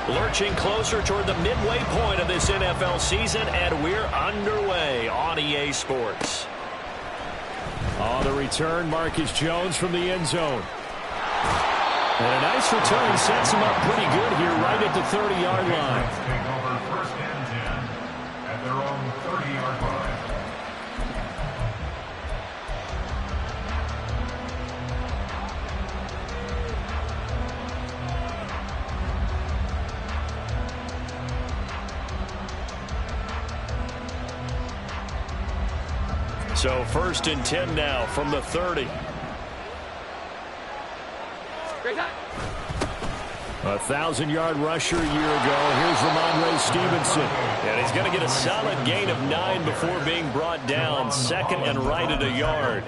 Lurching closer toward the midway point of this NFL season, and we're underway on EA Sports. On the return, Marcus Jones from the end zone. And a nice return sets him up pretty good here right at the 30-yard line. Take over first and 10 at their own 30-yard line. So first and 10 now from the 30. A 1,000-yard rusher a year ago. Here's Ramondre Stevenson. And he's going to get a solid gain of 9 before being brought down. Second and right at a yard.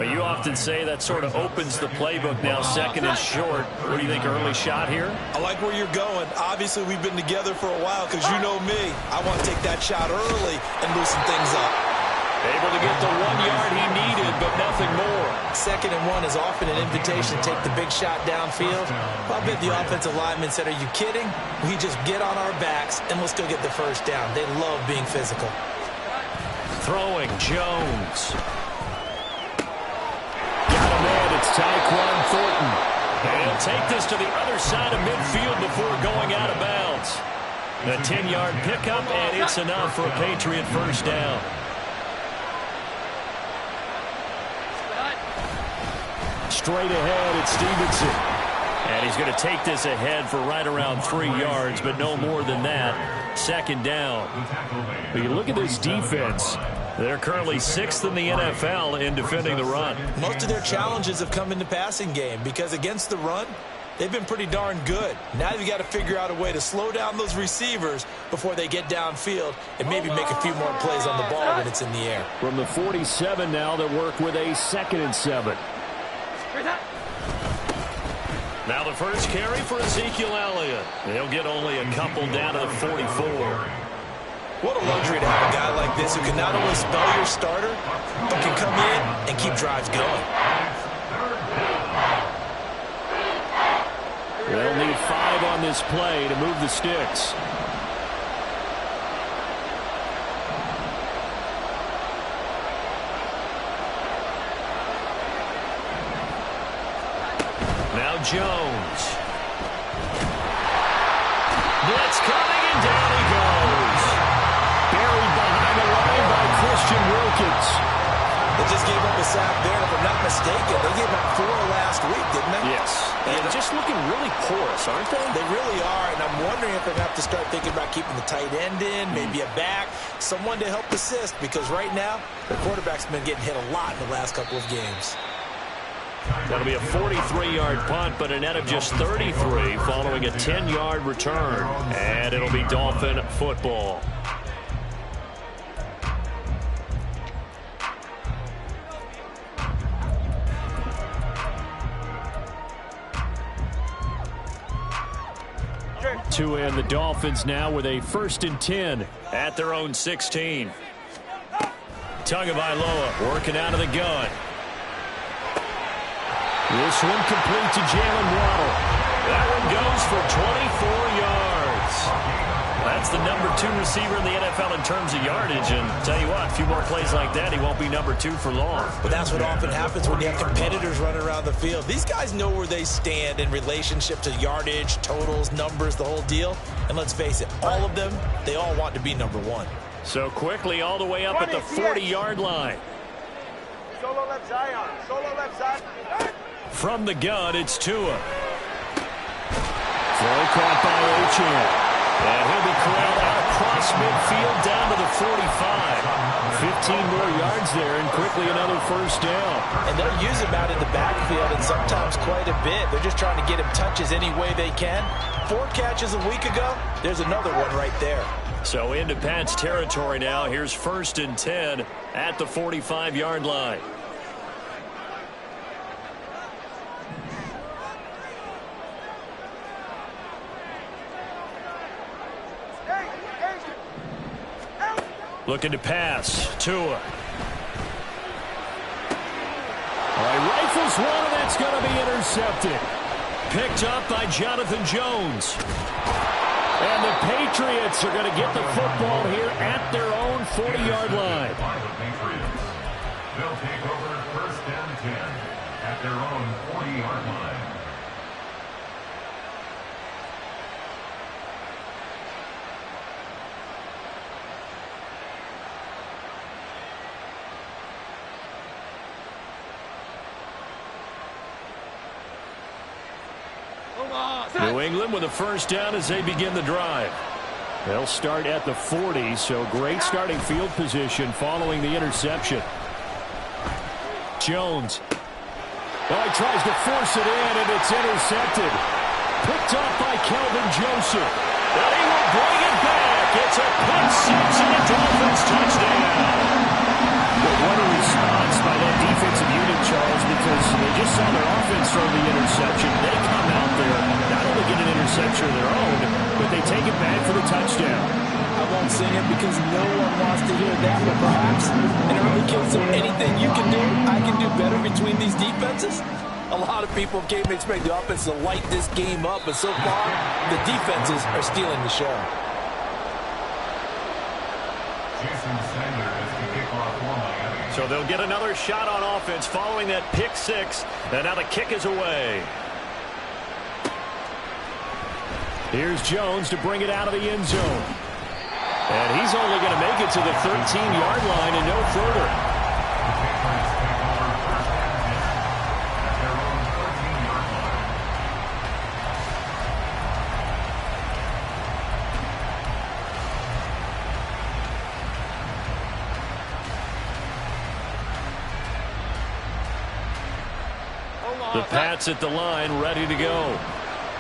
You often say that sort of opens the playbook now, second and short. What do you think, early shot here? I like where you're going. Obviously, we've been together for a while because you know me. I want to take that shot early and loosen things up. Able to get the 1 yard he needed, but nothing more. Second and 1 is often an invitation to take the big shot downfield. I bet the offensive lineman said, are you kidding? We just get on our backs and let's go get the first down. They love being physical. Throwing Jones. Got a man, it's Tyquan Thornton. And he'll take this to the other side of midfield before going out of bounds. A 10-yard pickup, and it's enough for a Patriot first down. Straight ahead, it's Stevenson. And he's going to take this ahead for right around 3 yards, but no more than that. Second down. But you look at this defense. They're currently 6th in the NFL in defending the run. Most of their challenges have come in the passing game because against the run, they've been pretty darn good. Now you've got to figure out a way to slow down those receivers before they get downfield and maybe make a few more plays on the ball when it's in the air. From the 47 now, they work with a 2nd and 7. Now the first carry for Ezekiel Elliott. He'll get only a couple down to the 44. What a luxury to have a guy like this who can not only spell your starter, but can come in and keep drives going. They'll need 5 on this play to move the sticks. Now Jones. Blitz coming, and down he goes. Buried behind the line by Christian Wilkins. They just gave up a sack there, if I'm not mistaken. They gave up 4 last week, didn't they? Yes. And they're just looking really porous, aren't they? They really are, and I'm wondering if they're going to have to start thinking about keeping the tight end in, maybe a back, someone to help assist, because right now, the quarterback's been getting hit a lot in the last couple of games. That'll be a 43-yard punt, but a net of just 33 following a 10-yard return. And it'll be Dolphin football. To end the Dolphins now with a 1st and 10 at their own 16. Tagovailoa working out of the gun. This one complete to Jalen Waddle. That one goes for 24 yards. That's the number 2 receiver in the NFL in terms of yardage. And tell you what, a few more plays like that, he won't be number 2 for long. But that's what often happens when you have competitors running around the field. These guys know where they stand in relationship to yardage, totals, numbers, the whole deal. And let's face it, all of them, they all want to be number 1. So quickly all the way up at the 40-yard line. Solo left Zion. Solo left Zion. From the gun, it's Tua. Throw caught by Achane. And he'll be corralled out across midfield down to the 45. 15 more yards there, and quickly another first down. And they'll use him out in the backfield, and sometimes quite a bit. They're just trying to get him touches any way they can. 4 catches a week ago, there's another one right there. So into Pat's territory now. Here's 1st and 10 at the 45-yard line. Looking to pass. Tua. All right, rifles one, and that's going to be intercepted. Picked up by Jonathan Jones. And the Patriots are going to get the football here at their own 40-yard line. They'll take over first and 10 at their own 40-yard line. New England with a first down as they begin the drive. They'll start at the 40, so great starting field position following the interception. Jones. Oh, he tries to force it in, and it's intercepted. Picked up by Kelvin Joseph. And he will bring it back. It's a pick six and a Dolphins touchdown. What a response by that defensive unit, Charles, because they just saw their offense throw the interception. They come out there, not only get an interception of their own, but they take it back for the touchdown. I won't sing it because no one wants to hear that, but perhaps in early case of anything you can do, I can do better between these defenses. A lot of people came to expect the offense to light this game up, but so far, the defenses are stealing the show. So they'll get another shot on offense following that pick six, and now the kick is away. Here's Jones to bring it out of the end zone. And he's only going to make it to the 13-yard line and no further. The Pats at the line, ready to go.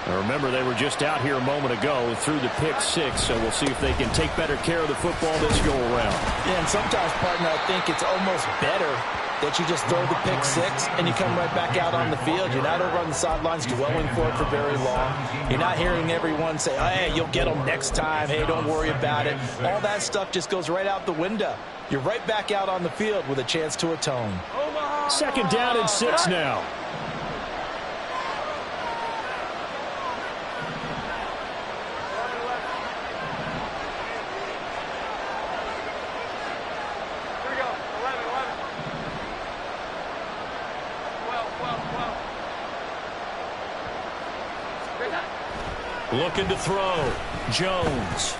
Now remember, they were just out here a moment ago through the pick six, so we'll see if they can take better care of the football this go-around. Yeah, and sometimes, partner, I think it's almost better that you just throw the pick six and you come right back out on the field. You're not over on the sidelines dwelling for it for very long. You're not hearing everyone say, oh, hey, you'll get them next time. Hey, don't worry about it. All that stuff just goes right out the window. You're right back out on the field with a chance to atone. Second down and 6 now. Looking to throw. Jones.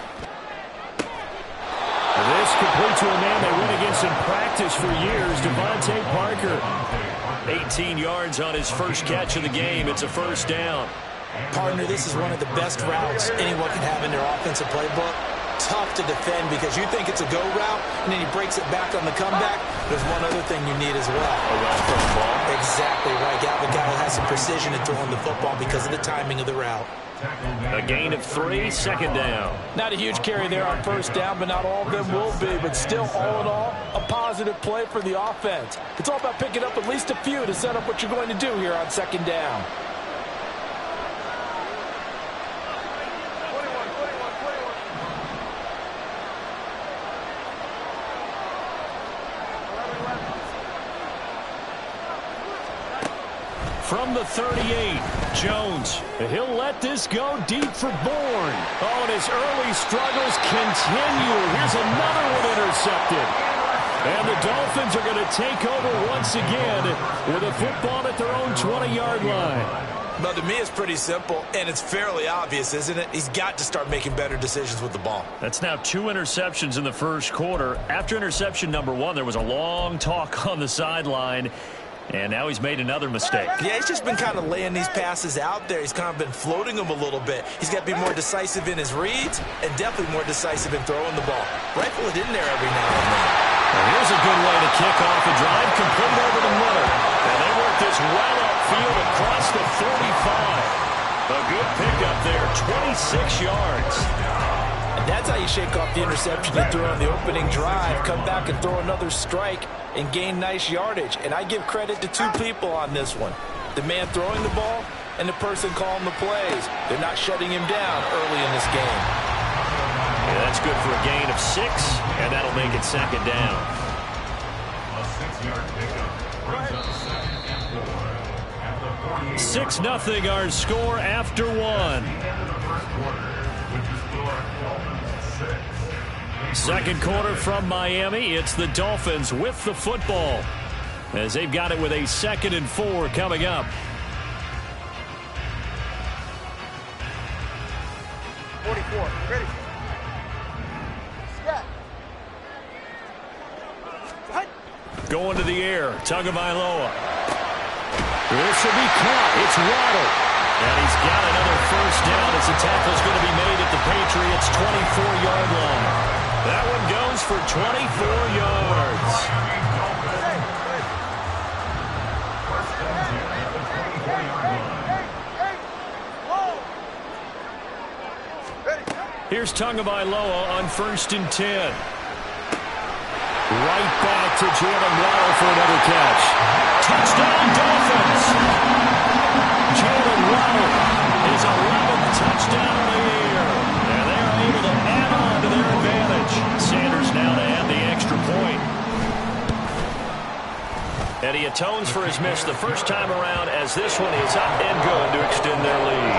This complete to a man they went against in practice for years, Devontae Parker. 18 yards on his first catch of the game. It's a first down. Partner, this is one of the best routes anyone can have in their offensive playbook. Tough to defend because you think it's a go route, and then he breaks it back on the comeback. There's one other thing you need as well. A route ball. Exactly right. The guy has some precision in throwing the football because of the timing of the route. A gain of 3, second down. Not a huge carry there on first down, but not all of them will be. But still, all in all, a positive play for the offense. It's all about picking up at least a few to set up what you're going to do here on second down. From the 38, Jones. He'll let this go deep for Bourne. Oh, and his early struggles continue. Here's another one intercepted. And the Dolphins are going to take over once again with a football at their own 20-yard line. Well, to me, it's pretty simple, and it's fairly obvious, isn't it? He's got to start making better decisions with the ball. That's now 2 interceptions in the first quarter. After interception number 1, there was a long talk on the sideline. And now he's made another mistake. Yeah, he's just been kind of laying these passes out there. He's kind of been floating them a little bit. He's got to be more decisive in his reads and definitely more decisive in throwing the ball. Rifle it in there every now and then. Well, here's a good way to kick off a drive, complete over the middle. And they work this well upfield across the 35. A good pickup there, 26 yards. And that's how you shake off the interception you threw on the opening drive. Come back and throw another strike and gain nice yardage. And I give credit to 2 people on this one. The man throwing the ball and the person calling the plays. They're not shutting him down early in this game. Yeah, that's good for a gain of 6, and that'll make it second down. A 6-yard pickup brings up 2nd and 4 at the 6-0 our score after one. Second quarter from Miami. It's the Dolphins with the football as they've got it with a 2nd and 4 coming up. 44. Ready. Set. Going to the air. Tagovailoa. This will be caught. It's Waddle. And he's got another first down as the tackle's going to be made at the Patriots' 24-yard line. That one goes for 24 yards. Here's Tagovailoa on 1st and 10. Right back to Jalen Waddle for another catch. Touchdown, Dolphins! Jalen Waddle, his 11th touchdown of the year. And they're able to add on to their advantage. Sanders now to add the extra point. And he atones for his miss the first time around as this one is up and good to extend their lead.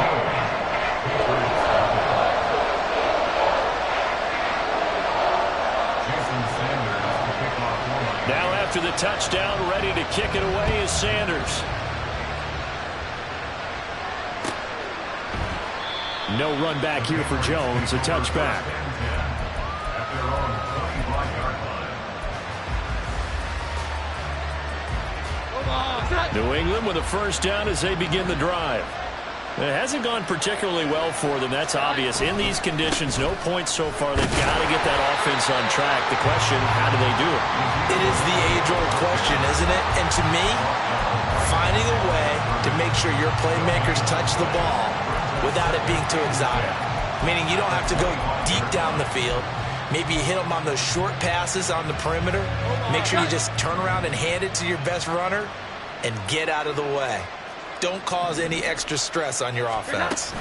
Now after the touchdown, ready to kick it away is Sanders. No run back here for Jones, a touchback. New England with a first down as they begin the drive. It hasn't gone particularly well for them. That's obvious. In these conditions, no points so far. They've got to get that offense on track. The question, how do they do it? It is the age-old question, isn't it? And to me, finding a way to make sure your playmakers touch the ball without it being too exotic. Meaning you don't have to go deep down the field. Maybe you hit them on those short passes on the perimeter. Make sure you just turn around and hand it to your best runner and get out of the way. Don't cause any extra stress on your offense.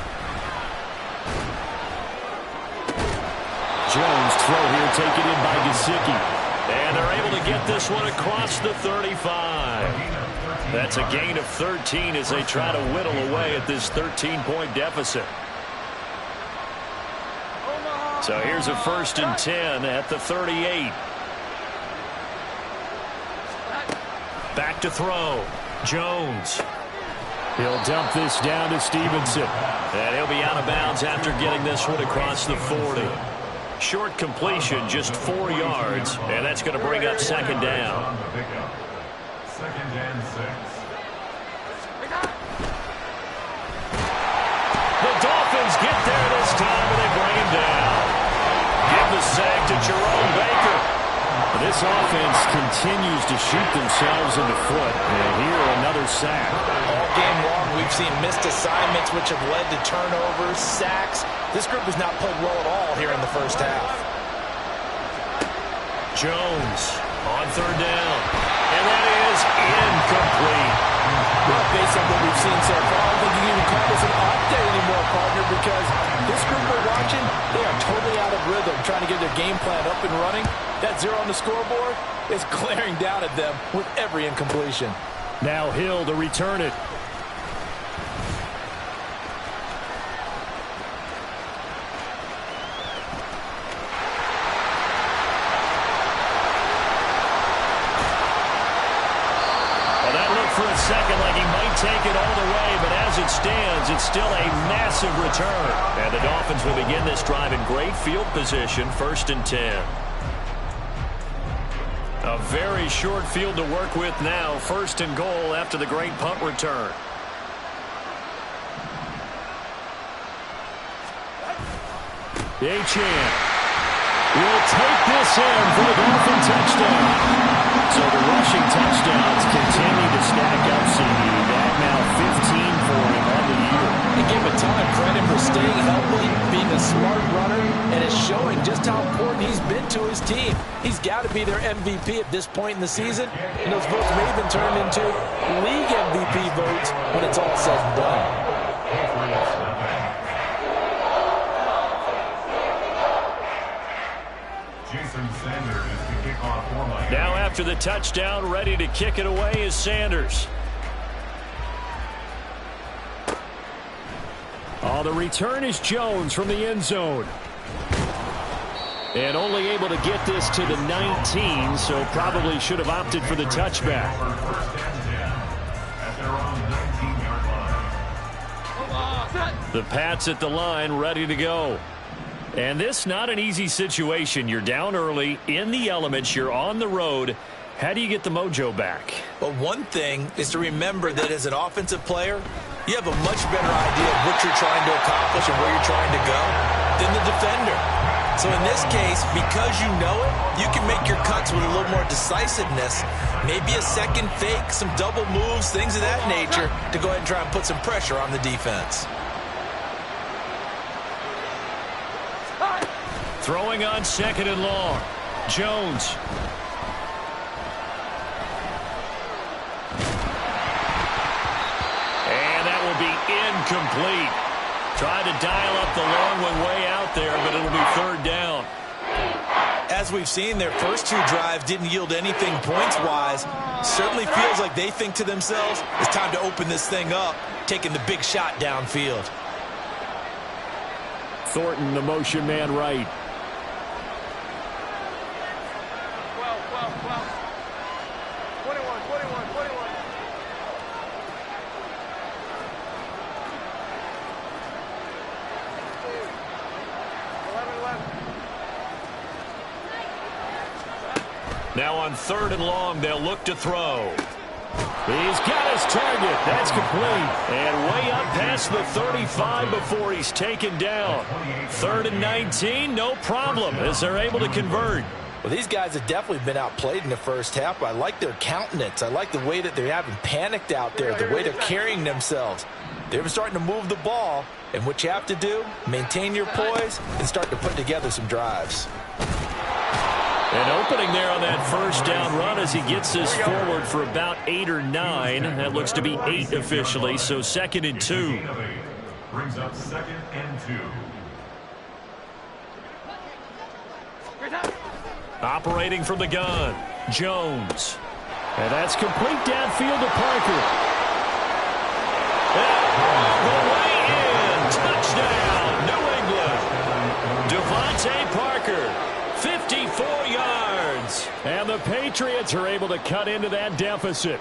Jones throw here taken in by Gesicki. And they're able to get this one across the 35. That's a gain of 13 as they try to whittle away at this 13-point deficit. So here's a 1st and 10 at the 38. Back to throw. Jones. He'll dump this down to Stevenson. And he'll be out of bounds after getting this one across the 40. Short completion, just 4 yards. And that's going to bring up 2nd down. 2nd and 6. The Dolphins get there this time, and they bring him down. Give the sack to Jerome Baker. This offense continues to shoot themselves in the foot. And here, another sack. All game long, we've seen missed assignments which have led to turnovers, sacks. This group has not played well at all here in the first half. Jones on 3rd down. And that is incomplete. Well, based on what we've seen so far, I don't think you can even call this an off day anymore, partner, because this group we're watching, they are totally out of rhythm, trying to get their game plan up and running. That 0 on the scoreboard is glaring down at them with every incompletion. Now Hill to return it. Well, that looked for a second like he might take it all the way, but as it stands, it's still a massive return. And the Dolphins will begin this drive in great field position, 1st and 10. A very short field to work with now. 1st and goal after the great punt return. Achane will take this in for the Dolphin touchdown. So the rushing touchdowns continue to stack up, CD. That now 15 for him on the year. And give him a ton of credit for staying healthy, being a smart runner, and it's showing just how important he's been to his team. He's got to be their MVP at this point in the season, and those votes may have been turned into league MVP votes when it's all said and done. Now after the touchdown, ready to kick it away is Sanders. Oh, the return is Jones from the end zone. And only able to get this to the 19, so probably should have opted for the touchback. The Pats at the line, ready to go. And this not an easy situation. You're down early, in the elements, you're on the road. How do you get the mojo back? Well, one thing is to remember that as an offensive player, you have a much better idea of what you're trying to accomplish and where you're trying to go than the defender. So in this case, because you know it, you can make your cuts with a little more decisiveness, maybe a second fake, some double moves, things of that nature, to go ahead and try and put some pressure on the defense. Throwing on second and long. Jones. And that will be incomplete. Tried to dial up the long one way out there, but it'll be third down. As we've seen, their first two drives didn't yield anything points-wise. Certainly feels like they think to themselves, it's time to open this thing up, taking the big shot downfield. Thornton, the motion man right. 21. Now on third and long, they'll look to throw. He's got his target. That's complete. And way up past the 35 before he's taken down. Third and 19, no problem, as they're able to convert. Well, these guys have definitely been outplayed in the first half. I like their countenance. I like the way that they're having panicked out there, the way they're carrying themselves. They're starting to move the ball, and what you have to do, maintain your poise and start to put together some drives. An opening there on that first down run as he gets this forward for about 8 or 9. That looks to be 8 officially, so second and 2. Brings up second and 2. Operating from the gun, Jones. And that's complete downfield to Parker. And the way in. Touchdown, New England. Devontae Parker. 54 yards. And the Patriots are able to cut into that deficit.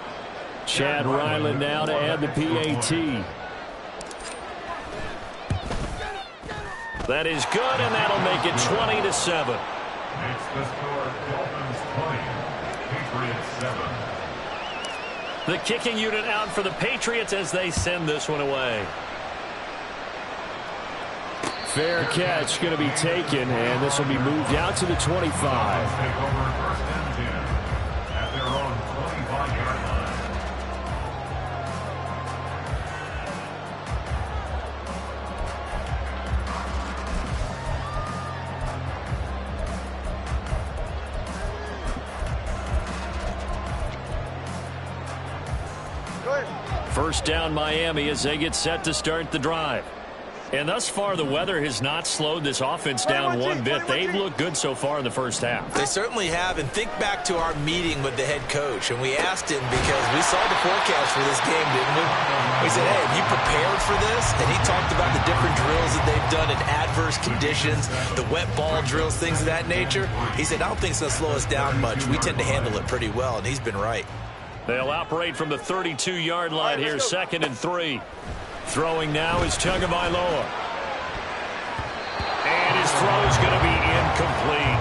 Chad Ryland now to add the PAT. That is good, and that'll make it 20-7. Makes the score Dolphins 20, Patriots 7. The kicking unit out for the Patriots as they send this one away. Fair catch going to be taken, and this will be moved out to the 25. Take over first and 10 at their own 25-yard line. First down Miami as they get set to start the drive. And thus far, the weather has not slowed this offense down one bit. They've looked good so far in the first half. They certainly have. And think back to our meeting with the head coach. And we asked him because we saw the forecast for this game, didn't we? We said, hey, have you prepared for this? And he talked about the different drills that they've done in adverse conditions, the wet ball drills, things of that nature. He said, I don't think it's going to slow us down much. We tend to handle it pretty well, and he's been right. They'll operate from the 32-yard line here, second and 3. Throwing now is Tagovailoa. And his throw is going to be incomplete.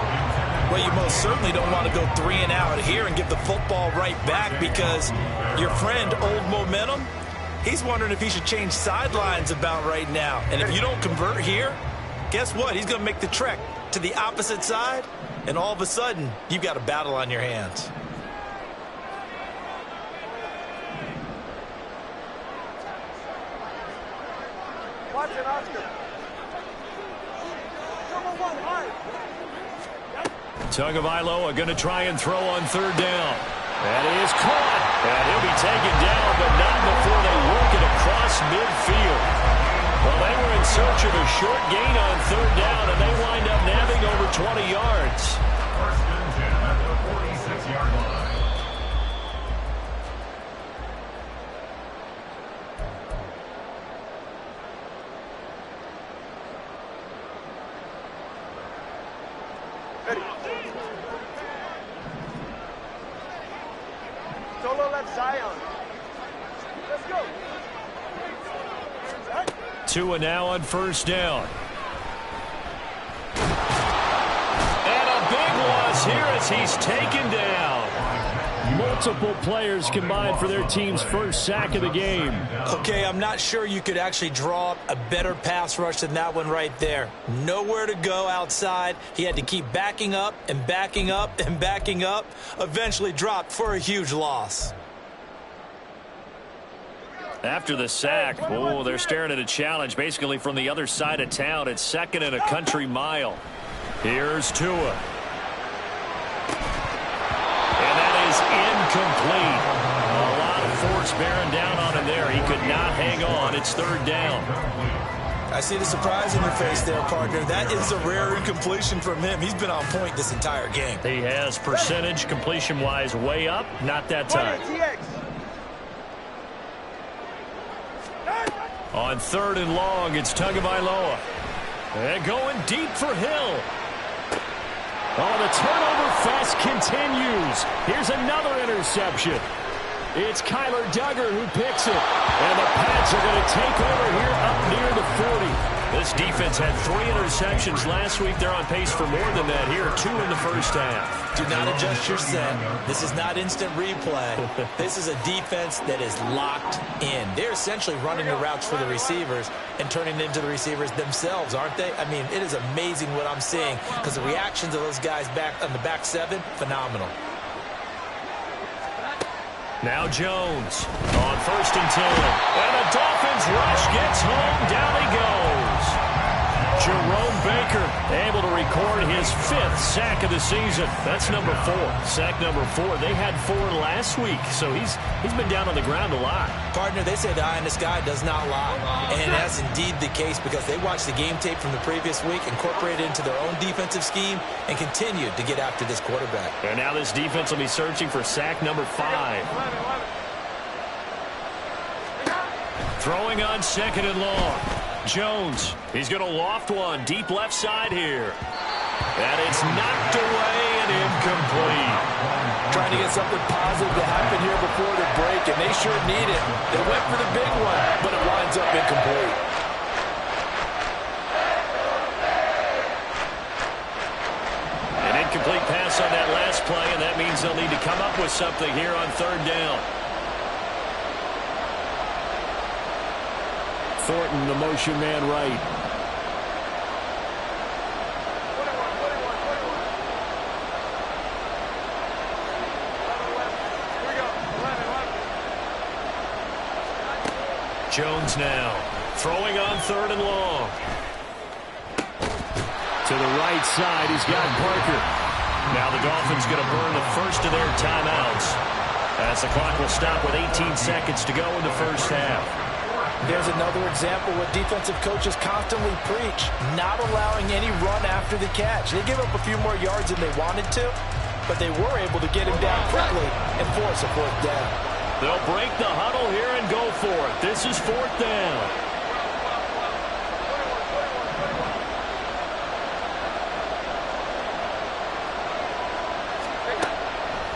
Well, you most certainly don't want to go 3 and out here and give the football right back because your friend, Old Momentum, he's wondering if he should change sidelines about right now. And if you don't convert here, guess what? He's going to make the trek to the opposite side, and all of a sudden, you've got a battle on your hands. Watch it, Oscar. Tagovailoa going to try and throw on third down. That is caught. And he'll be taken down, but not before they work it across midfield. Well, they were in search of a short gain on third down, and they wind up nabbing over 20 yards. First and 10 at the 46-yard line. left Zion. Let's go. Tua now on first down. And a big loss here as he's taken down. Multiple players combined for their team's first sack of the game. Okay, I'm not sure you could actually draw up a better pass rush than that one right there. Nowhere to go outside. He had to keep backing up and backing up and backing up. Eventually dropped for a huge loss. After the sack, oh, they're staring at a challenge basically from the other side of town. It's second and a country mile. Here's Tua. And that is incomplete. A lot of force bearing down on him there. He could not hang on. It's third down. I see the surprise in your face there, partner. That is a rare incompletion from him. He's been on point this entire game. He has percentage completion-wise way up. Not that time. On third and long, it's Tagovailoa. And going deep for Hill. Oh, the turnover fest continues. Here's another interception. It's Kyler Duggar who picks it. And the Pats are going to take over here up near the 40. This defense had 3 interceptions last week. They're on pace for more than that here. 2 in the first half. Do not adjust your set. This is not instant replay. This is a defense that is locked in. They're essentially running the routes for the receivers and turning it into the receivers themselves, aren't they? I mean, it is amazing what I'm seeing because the reactions of those guys back on the back 7, phenomenal. Now Jones on first and 10. And the Dolphins rush gets home. Down he goes. Jerome Baker able to record his 5th sack of the season. That's number 4. Sack number 4. They had 4 last week, so he's been down on the ground a lot. Partner, they say the eye in the sky does not lie. And that's indeed the case because they watched the game tape from the previous week, incorporated it into their own defensive scheme, and continued to get after this quarterback. And now this defense will be searching for sack number 5. Throwing on second and long. Jones, he's going to loft one deep left side here. And it's knocked away and incomplete. Trying to get something positive to happen here before the break, and they sure need it. They went for the big one, but it winds up incomplete. An incomplete pass on that last play, and that means they'll need to come up with something here on third down. Thornton, the motion man right. Jones now throwing on third and long. To the right side, he's got Parker. Now the Dolphins going to burn the first of their timeouts as the clock will stop with 18 seconds to go in the first half. There's another example what defensive coaches constantly preach, not allowing any run after the catch. They gave up a few more yards than they wanted to, but they were able to get him down quickly and force a 4th down. They'll break the huddle here and go for it. This is 4th down.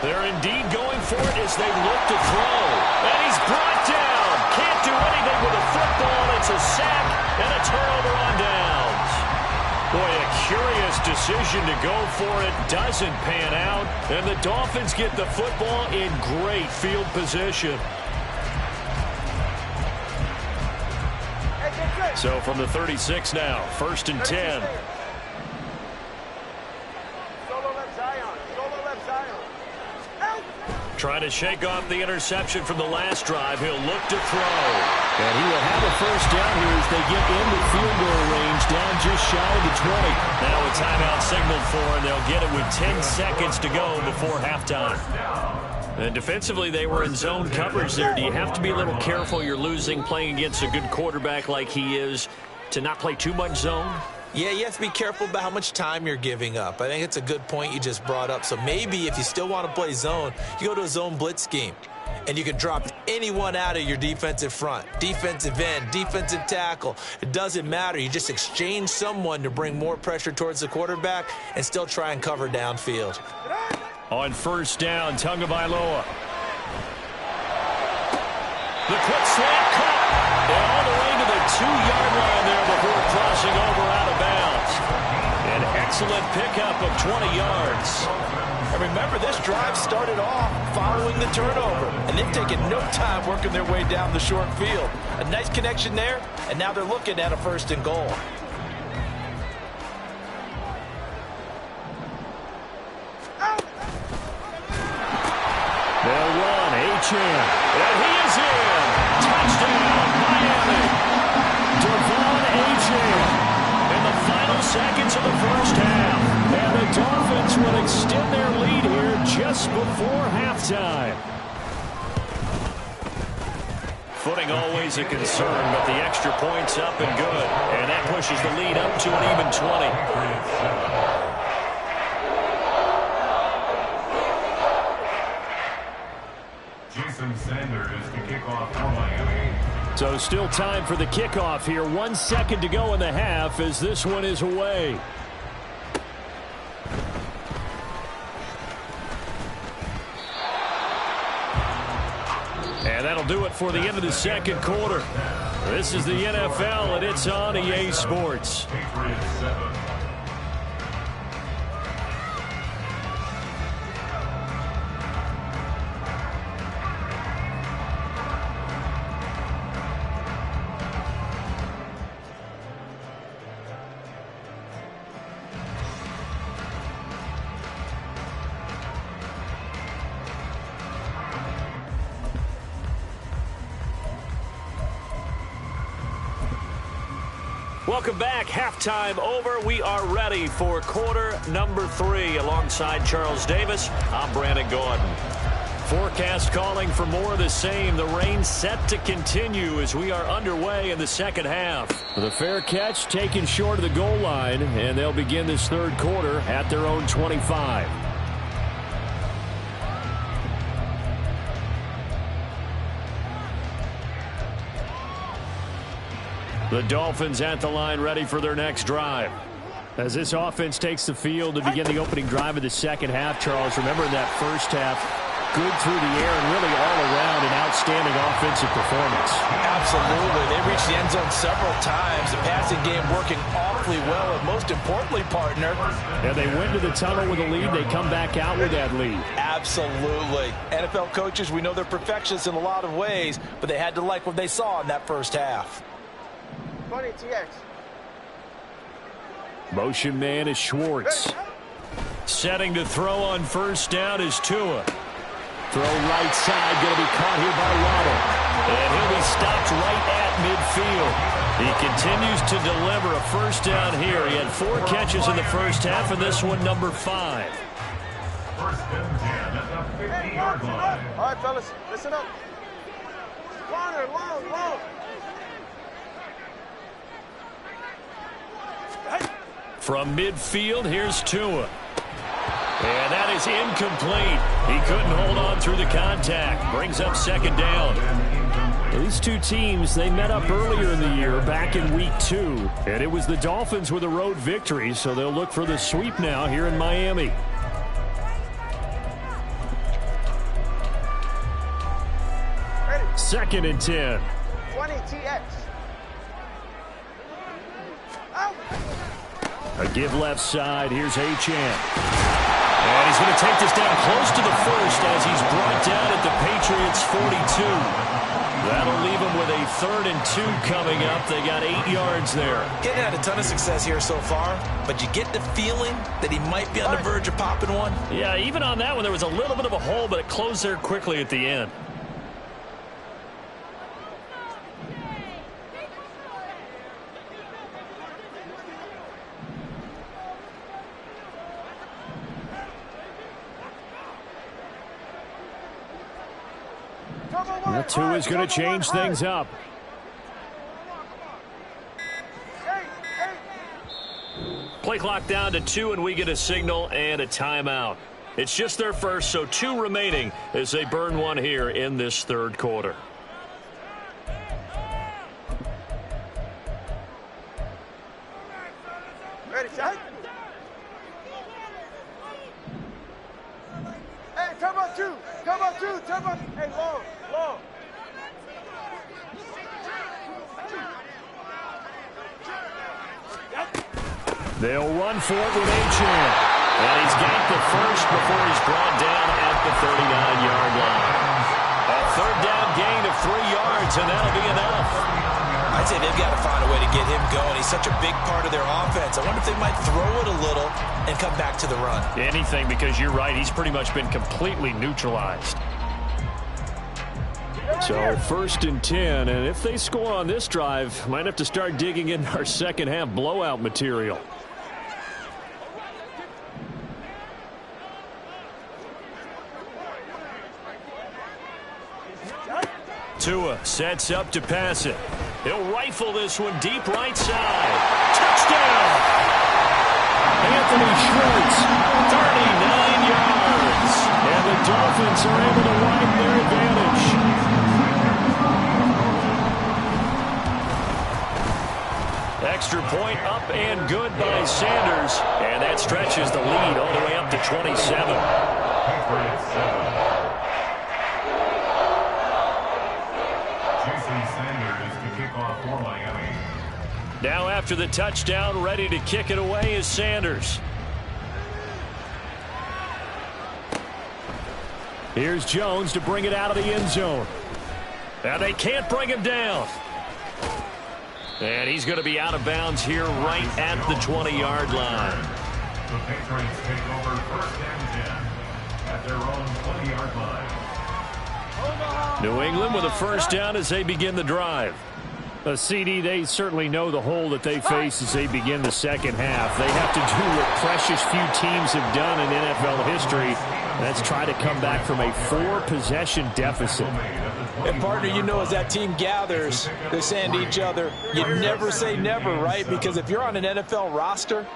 They're indeed going for it as they look to throw. And he's brought down. Can't do anything with the football. It's a sack and a turnover on downs. Boy, a curious decision to go for it. Doesn't pan out. And the Dolphins get the football in great field position. So from the 36 now, 1st and 10. Trying to shake off the interception from the last drive. He'll look to throw. And he will have a first down here as they get into field goal range, down just shy of the 20. Now a timeout signaled for, and they'll get it with 10 seconds to go before halftime. And defensively, they were in zone coverage there. Do you have to be a little careful? You're losing playing against a good quarterback like he is to not play too much zone? Yeah, you have to be careful about how much time you're giving up. I think it's a good point you just brought up. So maybe if you still want to play zone, you go to a zone blitz scheme. And you can drop anyone out of your defensive front. Defensive end, defensive tackle. It doesn't matter. You just exchange someone to bring more pressure towards the quarterback and still try and cover downfield. On first down, Tagovailoa. The quick slant cut. And all the way to the 2-yard line there before crossing over out of bounds. An excellent pickup of 20 yards. And remember, this drive started off following the turnover, and they've taken no time working their way down the short field. A nice connection there, and now they're looking at a 1st and goal. They'll run, Achane, and he is in. Touchdown, Miami. Devon Achane. In the final seconds of the first half. And the Dolphins will extend their lead here just before halftime. Footing always a concern, but the extra point's up and good. And that pushes the lead up to an even 20. Jason Sanders to kick off for Miami. So still time for the kickoff here. 1 second to go in the half as this one is away. And that'll do it for the end of the second quarter. This is the NFL, and it's on EA Sports. Patriots 7. Welcome back. Halftime over. We are ready for quarter number 3. Alongside Charles Davis, I'm Brandon Gordon. Forecast calling for more of the same. The rain set to continue as we are underway in the second half. The fair catch taken short of the goal line, and they'll begin this third quarter at their own 25. The Dolphins at the line ready for their next drive. As this offense takes the field to begin the opening drive of the second half, Charles, remember that first half, good through the air and really all around an outstanding offensive performance. Absolutely. They reached the end zone several times. The passing game working awfully well, and most importantly, partner. And they went to the tunnel with a lead. They come back out with that lead. Absolutely. NFL coaches, we know they're perfectionists in a lot of ways, but they had to like what they saw in that first half. 20 TX. Motion man is Schwartz. Setting to throw on first down is Tua. Throw right side, going to be caught here by Waddle. And he'll be stopped right at midfield. He continues to deliver a first down here. He had 4 catches in the first half, and this one number 5. First and 10 at the 50-yard line. All right, fellas, listen up. Longer, long. From midfield, here's Tua. And that is incomplete. He couldn't hold on through the contact. Brings up second down. These two teams, they met up earlier in the year, back in week 2. And it was the Dolphins with a road victory, so they'll look for the sweep now here in Miami. Ready. Second and 10. 20 TX. Out. A give left side. Here's Achane. And he's going to take this down close to the first as he's brought down at the Patriots' 42. That'll leave him with a 3rd and 2 coming up. They got 8 yards there. Getting had a ton of success here so far, but you get the feeling that he might be on the verge of popping one. Yeah, even on that one, there was a little bit of a hole, but it closed there quickly at the end. That 2 is going to change things up. Play clock down to 2, and we get a signal and a timeout. It's just their first, so 2 remaining as they burn one here in this third quarter. Ready, shot. Hey, turbo 2. Hey, long. They'll run for it with Achan. And he's got the first before he's brought down at the 39-yard line. A third down gain of 3 yards, and that'll be enough. I'd say they've got to find a way to get him going. He's such a big part of their offense. I wonder if they might throw it a little and come back to the run. Anything, because you're right. He's pretty much been completely neutralized. So 1st and 10, and if they score on this drive, might have to start digging in our second half blowout material. Tua sets up to pass it. He'll rifle this one deep right side. Touchdown! Anthony Schwartz, 39 yards. And the Dolphins are able to widen their advantage. Extra point up and good by Sanders. And that stretches the lead all the way up to 27. Now after the touchdown, ready to kick it away is Sanders. Here's Jones to bring it out of the end zone. Now they can't bring him down. And he's going to be out of bounds here right at the 20-yard line. The Patriots take over 1st and 10 at their own 20-yard line. New England with a first down as they begin the drive. A CD, they certainly know the hole that they face as they begin the second half. They have to do what precious few teams have done in NFL history. That's try to come back from a 4-possession deficit. And, partner, you know, as that team gathers, they're saying to each other, you never say never, right? Because if you're on an NFL roster,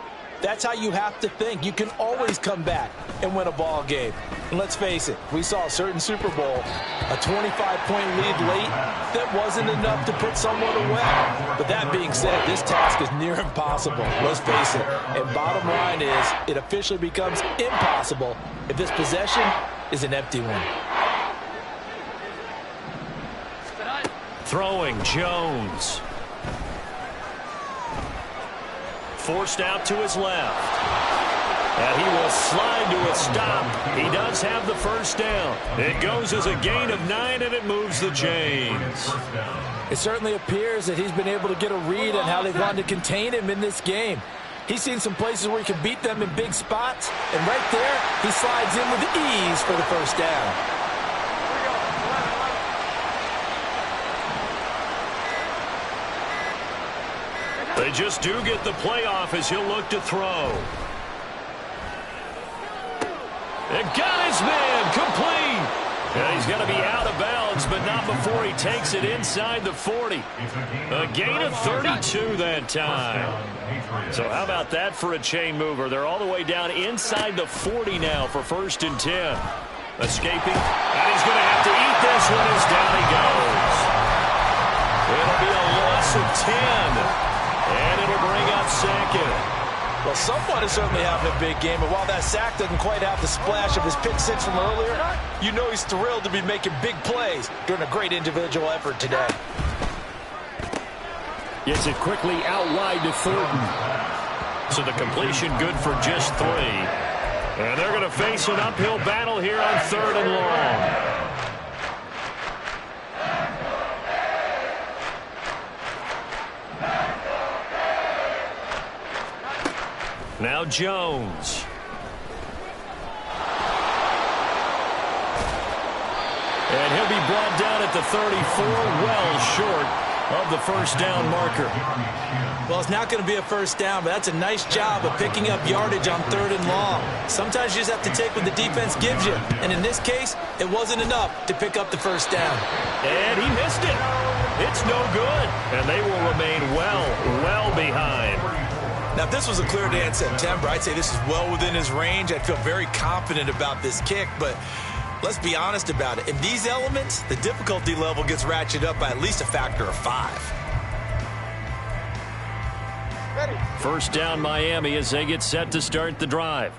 that's how you have to think. You can always come back and win a ball game. And let's face it, we saw a certain Super Bowl, a 25-point lead late, that wasn't enough to put someone away. But that being said, this task is near impossible. Let's face it. And bottom line is, it officially becomes impossible if this possession is an empty one. Throwing Jones. Forced out to his left. And he will slide to a stop. He does have the first down. It goes as a gain of 9, and it moves the chains. It certainly appears that he's been able to get a read on how they've wanted to contain him in this game. He's seen some places where he can beat them in big spots, and right there, he slides in with ease for the first down. They just do get the playoff as he'll look to throw. And got his man complete. And he's going to be out of bounds, but not before he takes it inside the 40. A gain of 32 that time. So how about that for a chain mover? They're all the way down inside the 40 now for 1st and 10. Escaping, and he's going to have to eat this one as down he goes. It'll be a loss of 10. And it'll bring up 2nd. Well, someone is certainly having a big game, but while that sack doesn't quite have the splash of his pick 6 from earlier, you know he's thrilled to be making big plays during a great individual effort today. Gets it quickly out wide to Thornton. So the completion good for just 3. And they're going to face an uphill battle here on 3rd and long. Now Jones. And he'll be brought down at the 34, well short of the first down marker. Well, it's not going to be a first down, but that's a nice job of picking up yardage on 3rd and long. Sometimes you just have to take what the defense gives you. And in this case, it wasn't enough to pick up the first down. And he missed it. It's no good. And they will remain well behind. Now, if this was a clear day in September, I'd say this is well within his range. I'd feel very confident about this kick, but let's be honest about it. In these elements, the difficulty level gets ratcheted up by at least a factor of 5. First down Miami as they get set to start the drive.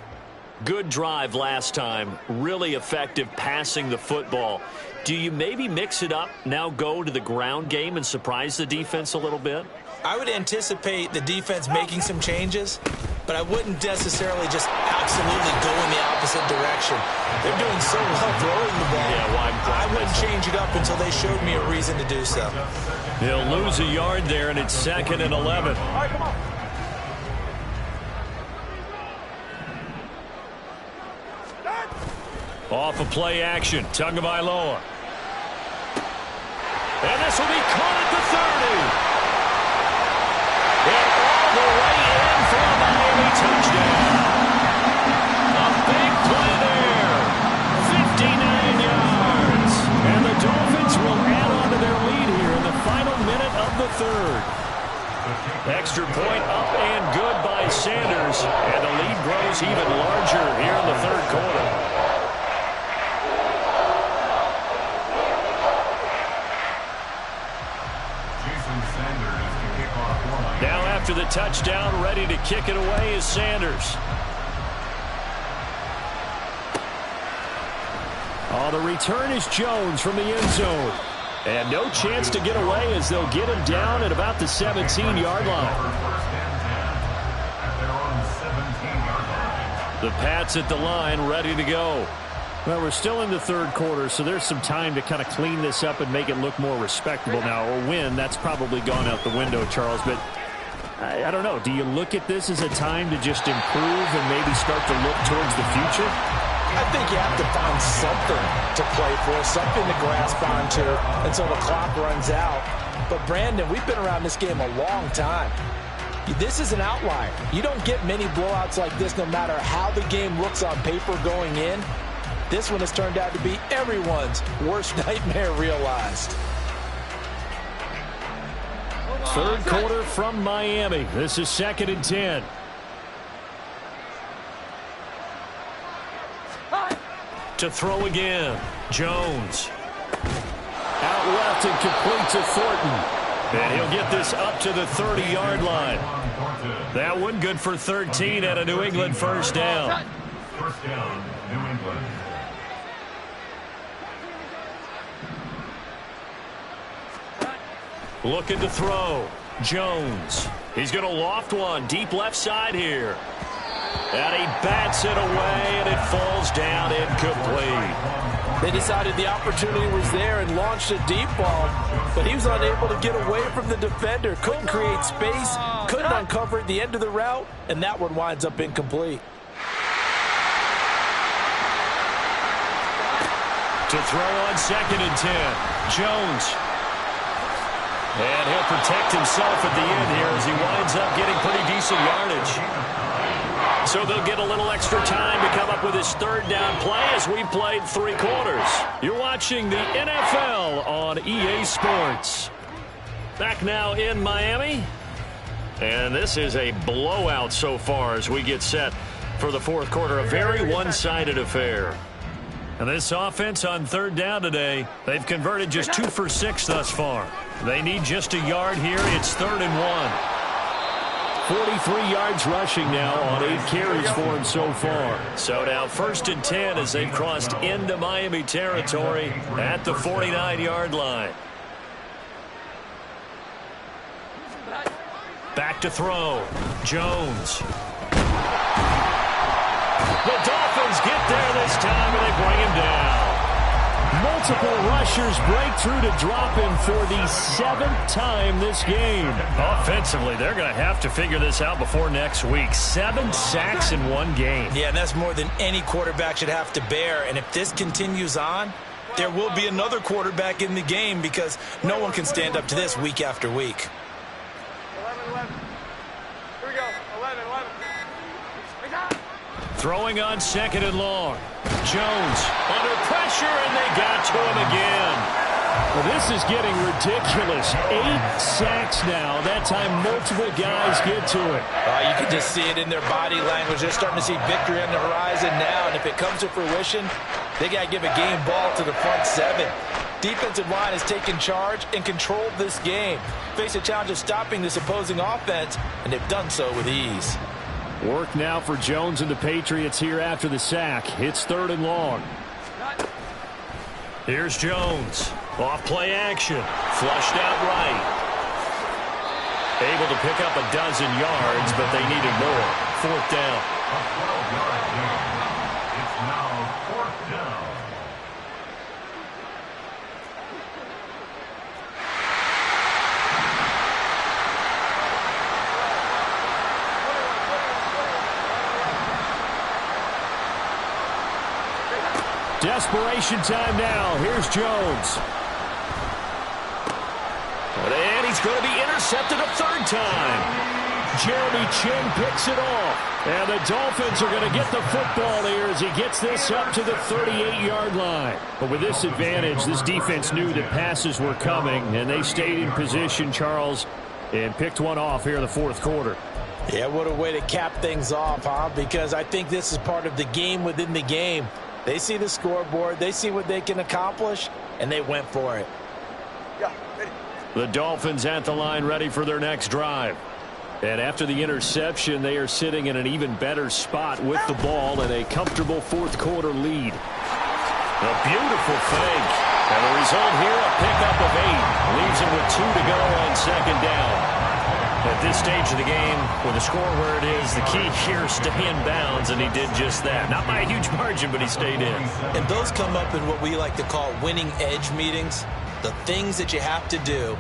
Good drive last time. Really effective passing the football. Do you maybe mix it up, now go to the ground game and surprise the defense a little bit? I would anticipate the defense making some changes. but I wouldn't necessarily just absolutely go in the opposite direction. They're doing so well throwing the ball. Yeah, I wouldn't change it up until they showed me a reason to do so. He'll lose a yard there, and it's 2nd and 11. All right, come on. Off of play action, Tagovailoa. And this will be caught at the 30. And all the way in for a Miami touchdown. A big play there. 59 yards. And the Dolphins will add on to their lead here in the final minute of the third. Extra point up and good by Sanders. And the lead grows even larger here in the third quarter. Now after the touchdown, ready to kick it away is Sanders. Oh, the return is Jones from the end zone. And no chance to get away as they'll get him down at about the 17-yard line. The Pats at the line, ready to go. Well, we're still in the third quarter, so there's some time to kind of clean this up and make it look more respectable now. Or win, that's probably gone out the window, Charles. But I don't know. Do you look at this as a time to just improve and maybe start to look towards the future? I think you have to find something to play for, something to grasp onto until the clock runs out. But, Brandon, we've been around this game a long time. This is an outlier. You don't get many blowouts like this no matter how the game looks on paper going in. This one has turned out to be everyone's worst nightmare realized. Third quarter from Miami. This is 2nd and 10. To throw again. Jones. Out left and complete to Thornton. And he'll get this up to the 30-yard line. That one good for 13 at a New England first down. First down, New England. Looking to throw. Jones. He's going to loft one deep left side here. And he bats it away, and it falls down incomplete. They decided the opportunity was there and launched a deep ball, but he was unable to get away from the defender. Couldn't create space, couldn't uncover at the end of the route, and that one winds up incomplete. To throw on 2nd and 10. Jones. And he'll protect himself at the end here as he winds up getting pretty decent yardage. So they'll get a little extra time to come up with his third down play as we played 3 quarters. You're watching the NFL on EA Sports. Back now in Miami. And this is a blowout so far as we get set for the fourth quarter. A very one-sided affair. And this offense on third down today, they've converted just 2 for 6 thus far. They need just a yard here. It's 3rd and 1. 43 yards rushing now on 8 carries for him so far. So now 1st and 10 as they've crossed into Miami territory at the 49-yard line. Back to throw. Jones. The Dolphins get there this time, and they bring him down. Multiple rushers break through to drop him for the 7th time this game. Offensively, they're going to have to figure this out before next week. 7 sacks in one game. Yeah, and that's more than any quarterback should have to bear. And if this continues on, there will be another quarterback in the game because no one can stand up to this week after week. 11-11. Here we go. 11-11. Throwing on 2nd and long. Jones under pressure, and they got to him again. Well, this is getting ridiculous. 8 sacks now. That time multiple guys get to it. You can just see it in their body language. They're starting to see victory on the horizon now, and if it comes to fruition, they got to give a game ball to the front 7. Defensive line has taken charge and controlled this game. Face a challenge of stopping this opposing offense, and they've done so with ease. Work now for Jones and the Patriots here after the sack. It's 3rd and long. Here's Jones. Off play action. Flushed out right. Able to pick up a dozen yards, but they needed more. Fourth down. A 12-yard gain. It's now fourth down. Desperation time now. Here's Jones. And he's going to be intercepted a third time. Jeremy Chin picks it off. And the Dolphins are going to get the football here as he gets this up to the 38-yard line. But with this advantage, this defense knew that passes were coming, and they stayed in position, Charles, and picked one off here in the fourth quarter. Yeah, what a way to cap things off, huh? Because I think this is part of the game within the game. They see the scoreboard, they see what they can accomplish, and they went for it. The Dolphins at the line ready for their next drive. And after the interception, they are sitting in an even better spot with the ball and a comfortable fourth quarter lead. A beautiful fake. And the result here, a pickup of 8. Leaves him with 2 to go on second down. At this stage of the game, with the score where it is, the key here is stay in bounds, and he did just that. Not by a huge margin, but he stayed in. And those come up in what we like to call winning edge meetings. The things that you have to do,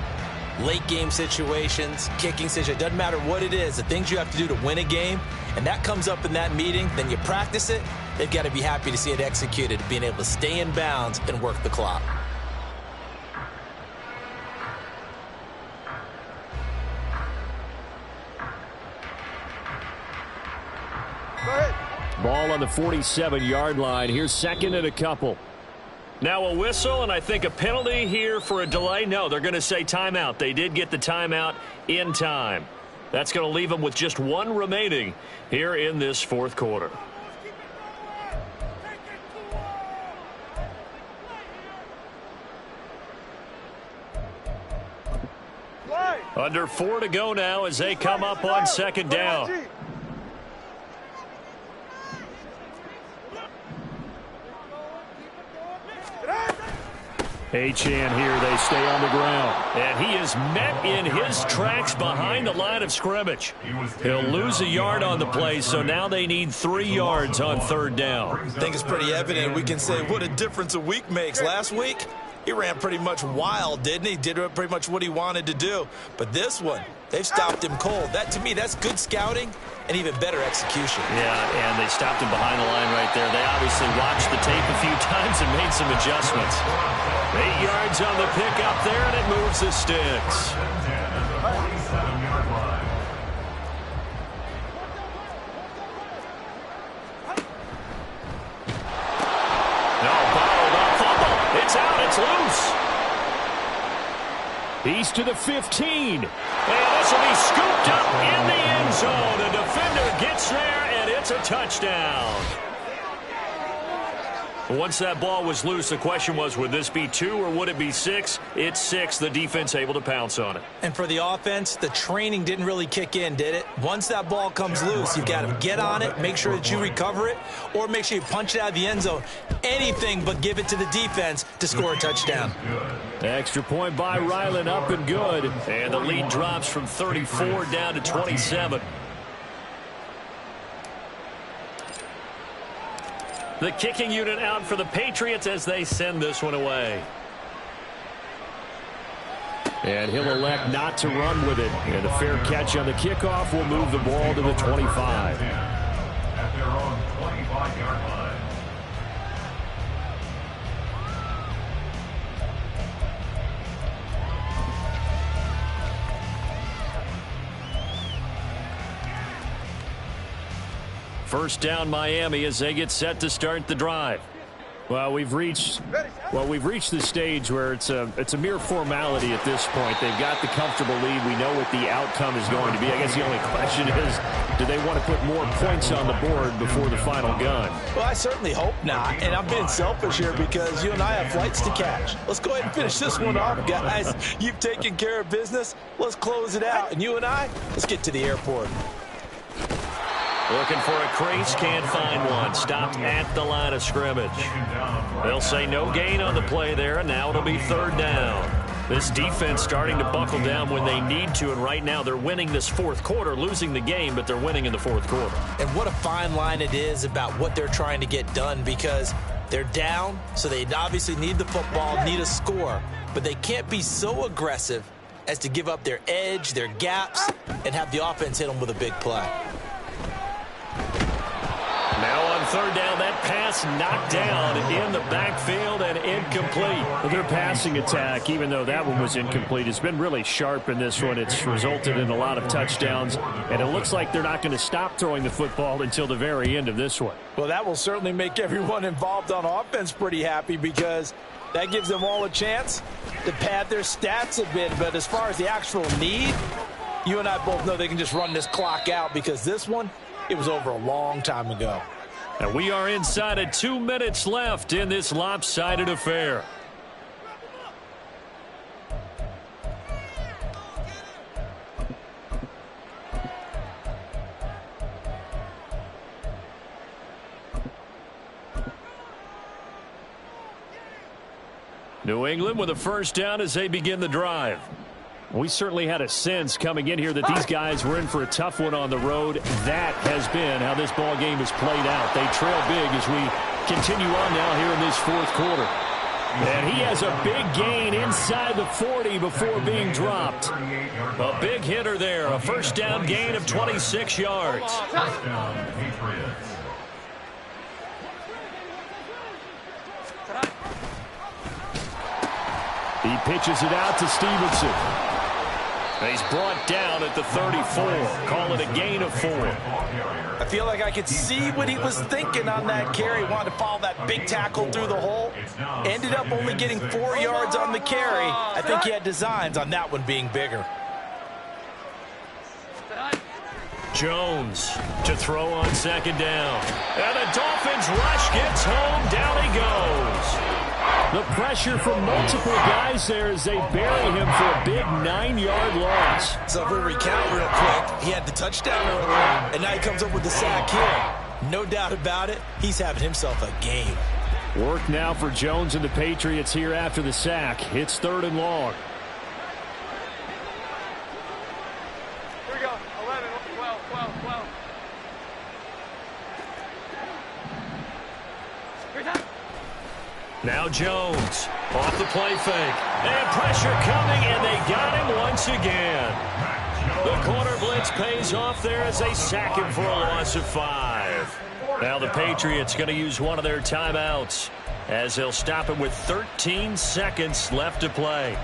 late game situations, kicking situations, doesn't matter what it is, the things you have to do to win a game, and that comes up in that meeting, then you practice it, they've got to be happy to see it executed, being able to stay in bounds and work the clock. Ball on the 47-yard line. Here's second and a couple. Now a whistle, and I think a penalty here for a delay. No, they're going to say timeout. They did get the timeout in time. That's going to leave them with just one remaining here in this fourth quarter. Under 4 to go now as they come up on second down. Achane here, they stay on the ground. And he is met in his tracks behind the line of scrimmage. He'll lose a yard on the play, so now they need 3 yards on third down. I think it's pretty evident. We can say what a difference a week makes. Last week, he ran pretty much wild, didn't he? Did pretty much what he wanted to do. But this one, they've stopped him cold. That, to me, that's good scouting and even better execution. Yeah, and they stopped him behind the line right there. They obviously watched the tape a few times and made some adjustments. 8 yards on the pickup there, and it moves the sticks. No, bottled up fumble. It's out, it's loose. He's to the 15. And this will be scooped up in the end zone. The defender gets there, and it's a touchdown. Once that ball was loose, the question was, would this be 2 or would it be 6? It's 6. The defense able to pounce on it. And for the offense, the training didn't really kick in, did it? Once that ball comes loose, you've got to get on it, make sure that you recover it, or make sure you punch it out of the end zone. Anything but give it to the defense to score a touchdown. Extra point by Ryland, up and good. And the lead drops from 34 down to 27. The kicking unit out for the Patriots as they send this one away. And he'll elect not to run with it. And a fair catch on the kickoff will move the ball to the 25. At their own 25-yard line. First down Miami as they get set to start the drive. Well, we've reached the stage where it's a mere formality at this point. They've got the comfortable lead. We know what the outcome is going to be. I guess the only question is, do they want to put more points on the board before the final gun? Well, I certainly hope not. And I'm being selfish here because you and I have flights to catch. Let's go ahead and finish this one off, guys. You've taken care of business. Let's close it out. And you and I, let's get to the airport. Looking for a crease, can't find one. Stopped at the line of scrimmage. They'll say no gain on the play there, and now it'll be third down. This defense starting to buckle down when they need to, and right now they're winning this fourth quarter, losing the game, but they're winning in the fourth quarter. And what a fine line it is about what they're trying to get done, because they're down, so they obviously need the football, need a score, but they can't be so aggressive as to give up their edge, their gaps, and have the offense hit them with a big play. Now on third down, that pass knocked down in the backfield and incomplete. Well, their passing attack, even though that one was incomplete, has been really sharp in this one. It's resulted in a lot of touchdowns, and it looks like they're not going to stop throwing the football until the very end of this one. Well, that will certainly make everyone involved on offense pretty happy, because that gives them all a chance to pad their stats a bit. But as far as the actual need, you and I both know they can just run this clock out, because this one, it was over a long time ago. And we are inside of 2 minutes left in this lopsided affair. New England with a first down as they begin the drive. We certainly had a sense coming in here that these guys were in for a tough one on the road. That has been how this ball game has played out. They trail big as we continue on now here in this fourth quarter. And he has a big gain inside the 40 before being dropped. A big hitter there, a first down gain of 26 yards. Touchdown, Patriots. He pitches it out to Stevenson. He's brought down at the 34. Call it a gain of 4. I feel like I could see what he was thinking on that carry. Wanted to follow that big tackle through the hole. Ended up only getting 4 yards on the carry. I think he had designs on that one being bigger. Jones to throw on second down. And the Dolphins rush gets home. Down he goes. The pressure from multiple guys there as they bury him for a big 9-yard loss. So if we recount real quick, he had the touchdown earlier, and now he comes up with the sack here. No doubt about it, he's having himself a game. Work now for Jones and the Patriots here after the sack. It's 3rd and long. Here we go. 11, 12, 12, 12. Now Jones off the play fake. And pressure coming, and they got him once again. The corner blitz pays off there as they sack him for a loss of 5. Now the Patriots going to use one of their timeouts as they'll stop him with 13 seconds left to play.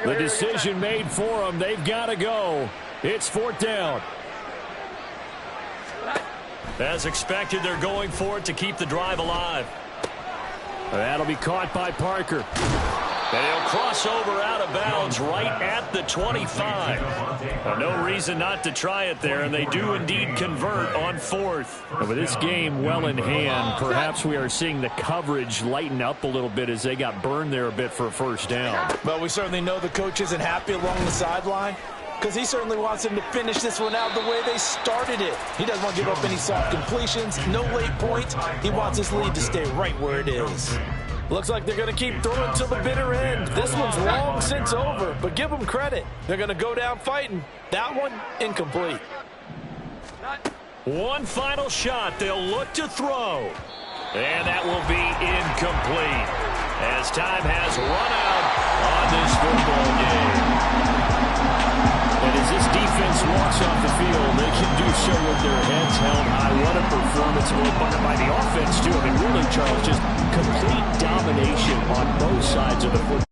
The decision made for them. They've got to go. It's 4th down. As expected, they're going for it to keep the drive alive. That'll be caught by Parker. And he'll cross over out of bounds right at the 25. Well, no reason not to try it there, and they do indeed convert on 4th. And with this game well in hand, perhaps we are seeing the coverage lighten up a little bit as they got burned there a bit for a first down. But we certainly know the coach isn't happy along the sideline, because he certainly wants them to finish this one out the way they started it. He doesn't want to give up any soft completions, no late points. He wants his lead to stay right where it is. Looks like they're going to keep throwing till the bitter end. This one's long since over, but give them credit. They're going to go down fighting. That one, incomplete. One final shot they'll look to throw. And that will be incomplete as time has run out on this football game. And as this defense walks off the field, they can do so with their heads held high. What a performance by the offense, too. I mean, really, Charles, just complete domination on both sides of the football.